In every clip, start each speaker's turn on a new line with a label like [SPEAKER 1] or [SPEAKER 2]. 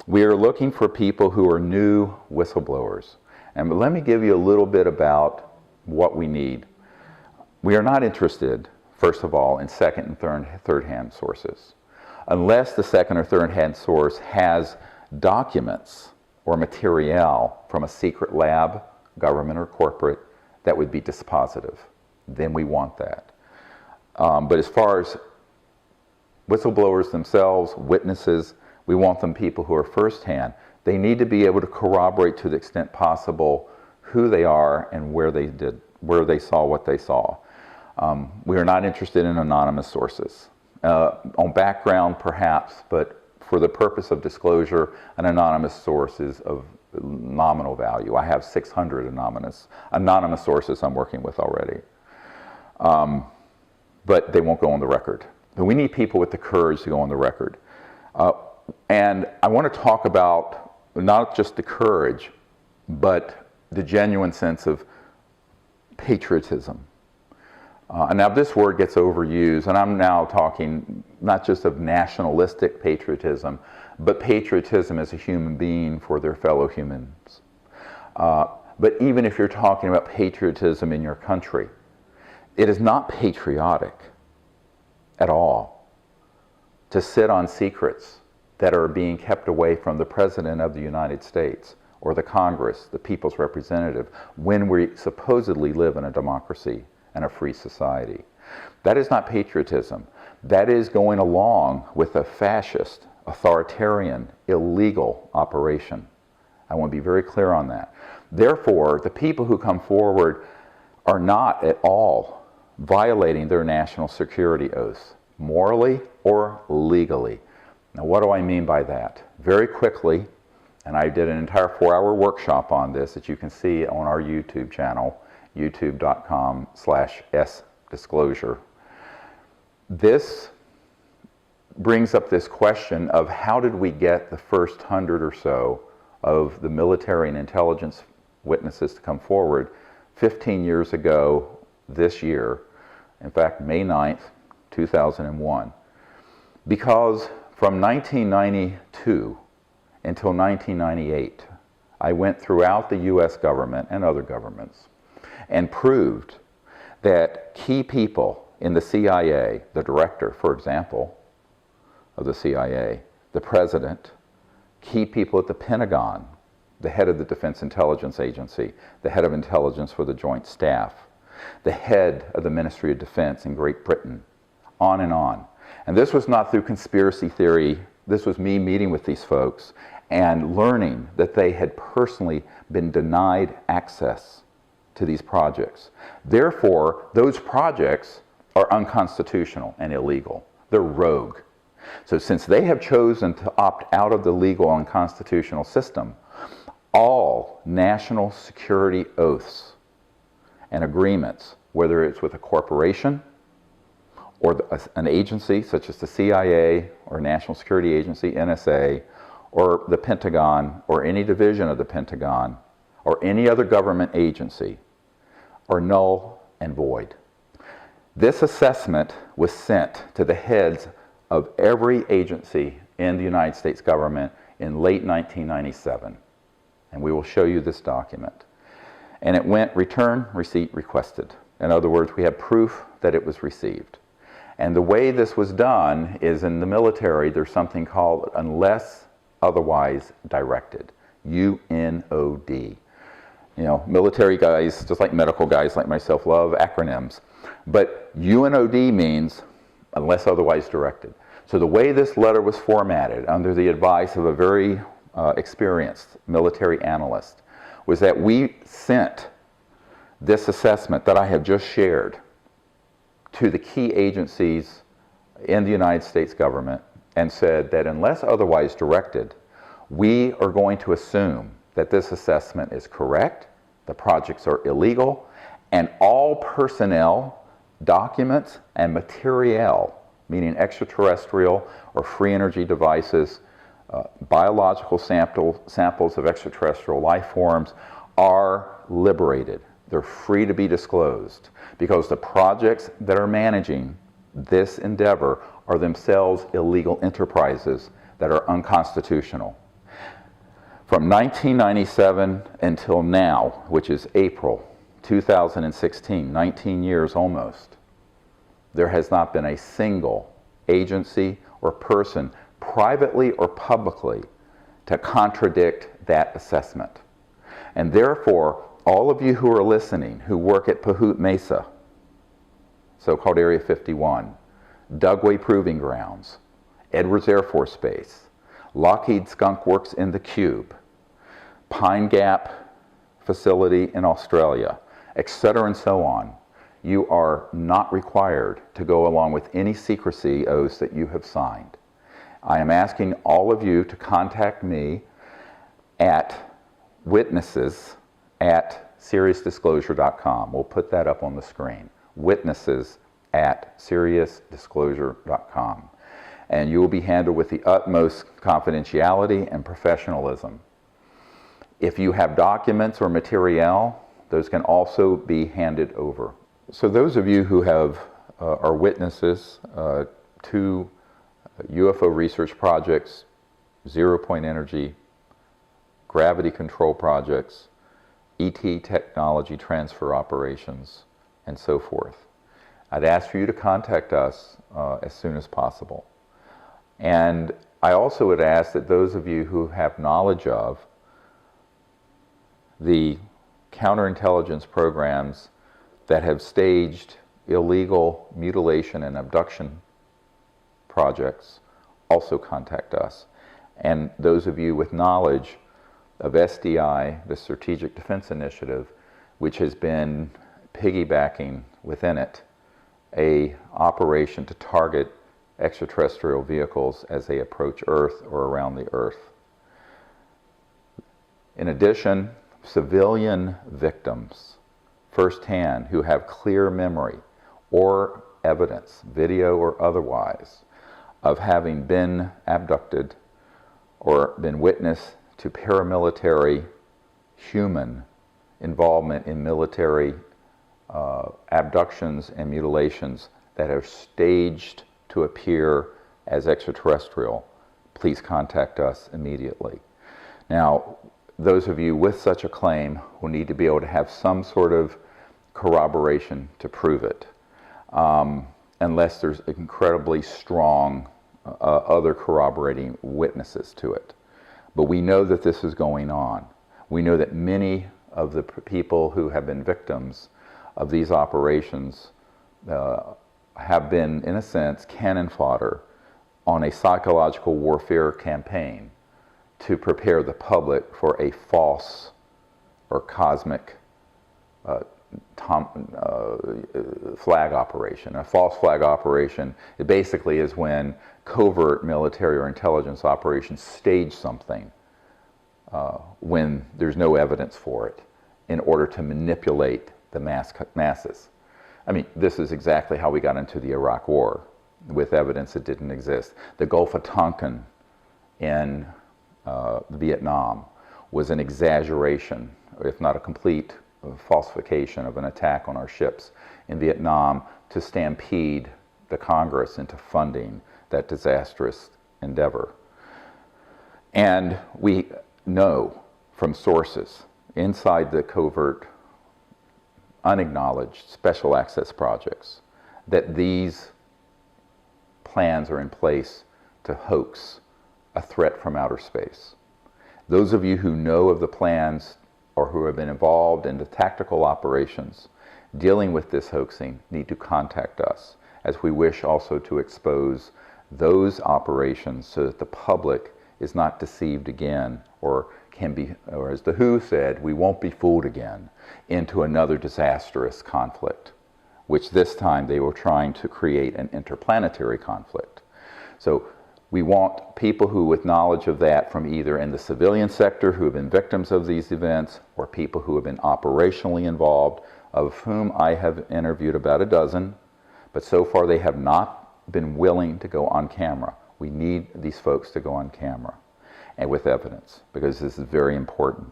[SPEAKER 1] We are looking for people who are new whistleblowers. And let me give you a little bit about what we need. We are not interested, first of all, in second and third-hand sources, unless the second or third-hand source has documents or material from a secret lab, government or corporate, that would be dispositive. Then we want that. But as far as whistleblowers themselves, witnesses, we want them people who are firsthand. They need to be able to corroborate to the extent possible who they are and where they saw what they saw. We are not interested in anonymous sources. On background, perhaps, but for the purpose of disclosure, an anonymous source is of nominal value. I have 600 anonymous sources I'm working with already. But they won't go on the record. But we need people with the courage to go on the record. And I want to talk about not just the courage, but the genuine sense of patriotism. Now this word gets overused, and I'm now talking not just of nationalistic patriotism, but patriotism as a human being for their fellow humans. But even if you're talking about patriotism in your country, it is not patriotic at all to sit on secrets that are being kept away from the President of the United States or the Congress, the people's representative, when we supposedly live in a democracy and a free society. That is not patriotism. That is going along with a fascist, authoritarian, illegal operation. I want to be very clear on that. Therefore, the people who come forward are not at all violating their national security oaths, morally or legally. Now, what do I mean by that? Very quickly, and I did an entire 4-hour workshop on this that you can see on our YouTube channel, youtube.com/sdisclosure. This brings up this question of how did we get the first 100 or so of the military and intelligence witnesses to come forward 15 years ago this year, in fact, May 9th, 2001. Because from 1992 until 1998, I went throughout the US government and other governments and proved that key people in the CIA, the director, for example, of the CIA, the president, key people at the Pentagon, the head of the Defense Intelligence Agency, the head of intelligence for the Joint Staff, the head of the Ministry of Defense in Great Britain, on and on. And this was not through conspiracy theory. This was me meeting with these folks and learning that they had personally been denied access to these projects. Therefore, those projects are unconstitutional and illegal. They're rogue. So since they have chosen to opt out of the legal and constitutional system, all national security oaths and agreements, whether it's with a corporation or an agency such as the CIA or National Security Agency, NSA, or the Pentagon or any division of the Pentagon or any other government agency, are null and void. This assessment was sent to the heads of every agency in the United States government in late 1997. And we will show you this document. And it went return receipt requested. In other words, we have proof that it was received. And the way this was done is in the military, there's something called unless otherwise directed, UNOD. You know, military guys, just like medical guys like myself, love acronyms. But UNOD means unless otherwise directed. So the way this letter was formatted under the advice of a very experienced military analyst was that we sent this assessment that I have just shared to the key agencies in the United States government and said that unless otherwise directed, we are going to assume that this assessment is correct, the projects are illegal, and all personnel, documents, and materiel, meaning extraterrestrial or free energy devices, biological samples of extraterrestrial life forms, are liberated. They're free to be disclosed because the projects that are managing this endeavor are themselves illegal enterprises that are unconstitutional. From 1997 until now, which is April 2016, 19 years almost, there has not been a single agency or person, privately or publicly, to contradict that assessment. And therefore, all of you who are listening, who work at Pahut Mesa, so-called Area 51, Dugway Proving Grounds, Edwards Air Force Base, Lockheed Skunk Works in the Cube, Pine Gap facility in Australia, etc. and so on, you are not required to go along with any secrecy oaths that you have signed. I am asking all of you to contact me at witnesses@seriousdisclosure.com. We'll put that up on the screen. Witnesses@seriousdisclosure.com. And you will be handled with the utmost confidentiality and professionalism. If you have documents or material, those can also be handed over. So those of you who are witnesses to UFO research projects, zero-point energy, gravity control projects, ET technology transfer operations, and so forth, I'd ask for you to contact us as soon as possible. And I also would ask that those of you who have knowledge of the counterintelligence programs that have staged illegal mutilation and abduction projects also contact us. And those of you with knowledge of SDI, the Strategic Defense Initiative, which has been piggybacking within it a operation to target extraterrestrial vehicles as they approach Earth or around the Earth. In addition, civilian victims, firsthand, who have clear memory or evidence, video or otherwise, of having been abducted or been witness to paramilitary human involvement in military abductions and mutilations that are staged to appear as extraterrestrial, please contact us immediately. Now, those of you with such a claim will need to be able to have some sort of corroboration to prove it, unless there's incredibly strong other corroborating witnesses to it. But we know that this is going on. We know that many of the people who have been victims of these operations have been, in a sense, cannon fodder on a psychological warfare campaign to prepare the public for a false or cosmic flag operation. A false flag operation, it basically is when covert military or intelligence operations stage something when there's no evidence for it in order to manipulate the masses. I mean, this is exactly how we got into the Iraq War, with evidence that didn't exist. The Gulf of Tonkin in Vietnam was an exaggeration, if not a complete falsification of an attack on our ships in Vietnam to stampede the Congress into funding that disastrous endeavor. And we know from sources inside the covert, unacknowledged special access projects that these plans are in place to hoax a threat from outer space. Those of you who know of the plans or who have been involved in the tactical operations dealing with this hoaxing need to contact us, as we wish also to expose those operations so that the public is not deceived again, or can be, or as the WHO said, we won't be fooled again into another disastrous conflict, which this time they were trying to create an interplanetary conflict. So we want people who, with knowledge of that from either in the civilian sector who have been victims of these events, or people who have been operationally involved, of whom I have interviewed about a dozen, but so far they have not been willing to go on camera. We need these folks to go on camera and with evidence, because this is very important.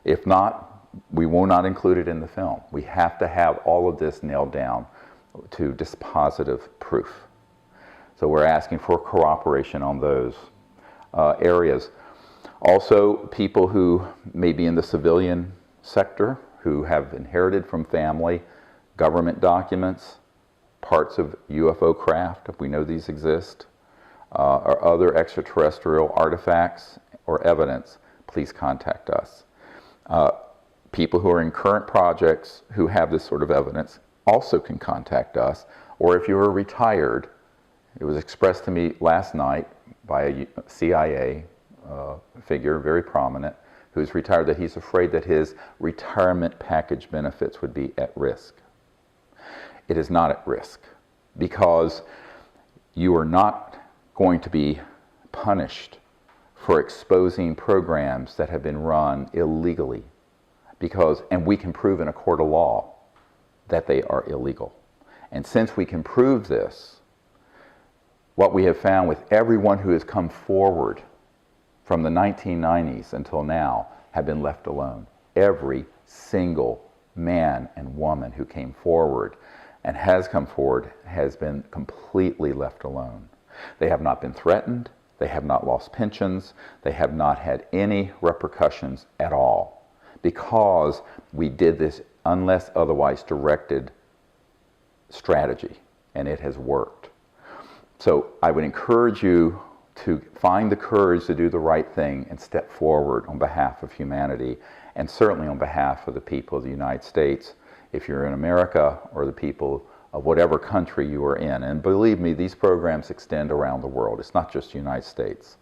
[SPEAKER 1] If not, we will not include it in the film. We have to have all of this nailed down to dispositive proof. So we're asking for cooperation on those areas. Also, people who may be in the civilian sector, who have inherited from family government documents, parts of UFO craft, if we know these exist, or other extraterrestrial artifacts or evidence, please contact us. People who are in current projects who have this sort of evidence also can contact us. Or if you are retired, it was expressed to me last night by a CIA figure, very prominent, who's retired, that he's afraid that his retirement package benefits would be at risk. It is not at risk, because you are not going to be punished for exposing programs that have been run illegally, and we can prove in a court of law that they are illegal. And since we can prove this, what we have found with everyone who has come forward from the 1990s until now have been left alone. Every single man and woman who came forward and has come forward has been completely left alone. They have not been threatened, they have not lost pensions, they have not had any repercussions at all, because we did this unless otherwise directed strategy, and it has worked. So I would encourage you to find the courage to do the right thing and step forward on behalf of humanity, and certainly on behalf of the people of the United States, if you're in America, or the people of whatever country you are in. And believe me, these programs extend around the world. It's not just the United States.